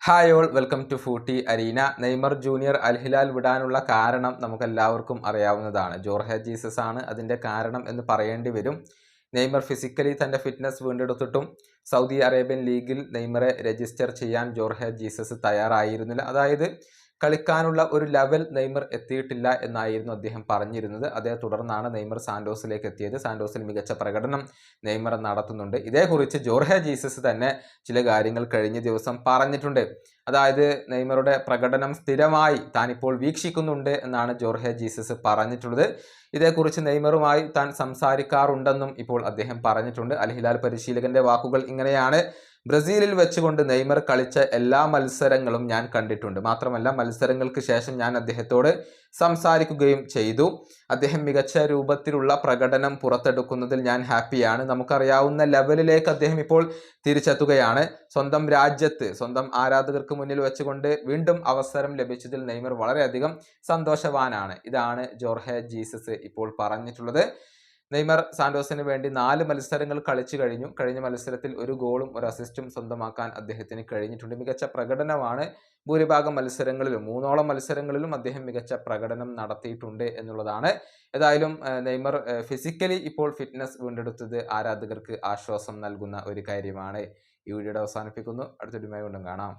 Hi all, welcome to Footy Arena. Neymar Junior Al Hilal വിടാനുള്ള കാരണം നമുക്കെല്ലാവർക്കും അറിയാവുന്നതാണ്. ജോർഹെ ജീസസ് ആണ് അതിൻ്റെ കാരണം എന്ന് പറയേണ്ടി വരും. നെയ്മർ ഫിസിക്കലി തൻ്റെ ഫിറ്റ്നസ് വീണ്ടെടുത്തിട്ടും സൗദി അറേബ്യൻ ലീഗിൽ നെയ്മറെ രജിസ്റ്റർ ചെയ്യാൻ ജോർഹെ ജീസസ് തയ്യാറായിരുന്നില്ല. അതായത് കളിക്കാനുള്ള ഒരു ലെവൽ നെയ്മർ എത്തിയിട്ടില്ല എന്നായിരുന്നു അദ്ദേഹം പറഞ്ഞിരുന്നത്. അതേ തുടർന്നാണ് നെയ്മർ സാന്റോസിലേക്ക് എത്തിയത്. സാന്റോസിൽ മികച്ച പ്രകടനം നെയ്മർ നടത്തുന്നുണ്ട്. ഇതേക്കുറിച്ച് ജോർഹെ ജീസസ് തന്നെ ചില കാര്യങ്ങൾ കഴിഞ്ഞ ദിവസം പറഞ്ഞിട്ടുണ്ട്. അതായത് നെയ്മറുടെ പ്രകടനം സ്ഥിരമായി താനിപ്പോൾ വീക്ഷിക്കുന്നുണ്ട് എന്നാണ് ജോർഹെ ജീസസ് പറഞ്ഞിട്ടുള്ളത്. ഇതേക്കുറിച്ച് നെയ്മറുമായി താൻ സംസാരിക്കാറുണ്ടെന്നും ഇപ്പോൾ അദ്ദേഹം പറഞ്ഞിട്ടുണ്ട്. അൽ ഹിലാൽ പരിശീലകന്റെ വാക്കുകൾ ഇങ്ങനെയാണ്: ബ്രസീലിൽ വെച്ചുകൊണ്ട് നെയ്മർ കളിച്ച എല്ലാ മത്സരങ്ങളും ഞാൻ കണ്ടിട്ടുണ്ട്. മാത്രമല്ല, മത്സരങ്ങൾക്ക് ശേഷം ഞാൻ അദ്ദേഹത്തോട് സംസാരിക്കുകയും ചെയ്തു. അദ്ദേഹം മികച്ച രൂപത്തിലുള്ള പ്രകടനം പുറത്തെടുക്കുന്നതിൽ ഞാൻ ഹാപ്പിയാണ്. നമുക്കറിയാവുന്ന ലെവലിലേക്ക് അദ്ദേഹം ഇപ്പോൾ തിരിച്ചെത്തുകയാണ്. സ്വന്തം രാജ്യത്ത് സ്വന്തം ആരാധകർക്ക് മുന്നിൽ വെച്ചുകൊണ്ട് വീണ്ടും അവസരം ലഭിച്ചതിൽ നെയ്മർ വളരെയധികം സന്തോഷവാനാണ്. ഇതാണ് ജോർഹെ ജീസസ് ഇപ്പോൾ പറഞ്ഞിട്ടുള്ളത്. നെയ്മർ സാന്റോസിന് വേണ്ടി 4 മത്സരങ്ങൾ കളിച്ചു കഴിഞ്ഞു. കഴിഞ്ഞ മത്സരത്തിൽ ഒരു ഗോളും ഒരു അസിസ്റ്റും സ്വന്തമാക്കാൻ അദ്ദേഹത്തിന് കഴിഞ്ഞിട്ടുണ്ട്. മികച്ച പ്രകടനമാണ് ഭൂരിഭാഗം മത്സരങ്ങളിലും, 3ഓളം മത്സരങ്ങളിലും അദ്ദേഹം മികച്ച പ്രകടനം നടത്തിയിട്ടുണ്ട് എന്നുള്ളതാണ്. ഏതായാലും നെയ്മർ ഫിസിക്കലി ഇപ്പോൾ ഫിറ്റ്നസ് വീണ്ടെടുത്തത് ആരാധകർക്ക് ആശ്വാസം നൽകുന്ന ഒരു കാര്യമാണ്. ഈ വീഡിയോയുടെ അവസാനിപ്പിക്കുന്നു. അടുത്ത വീഡിയോയുമായി വീണ്ടും കാണാം.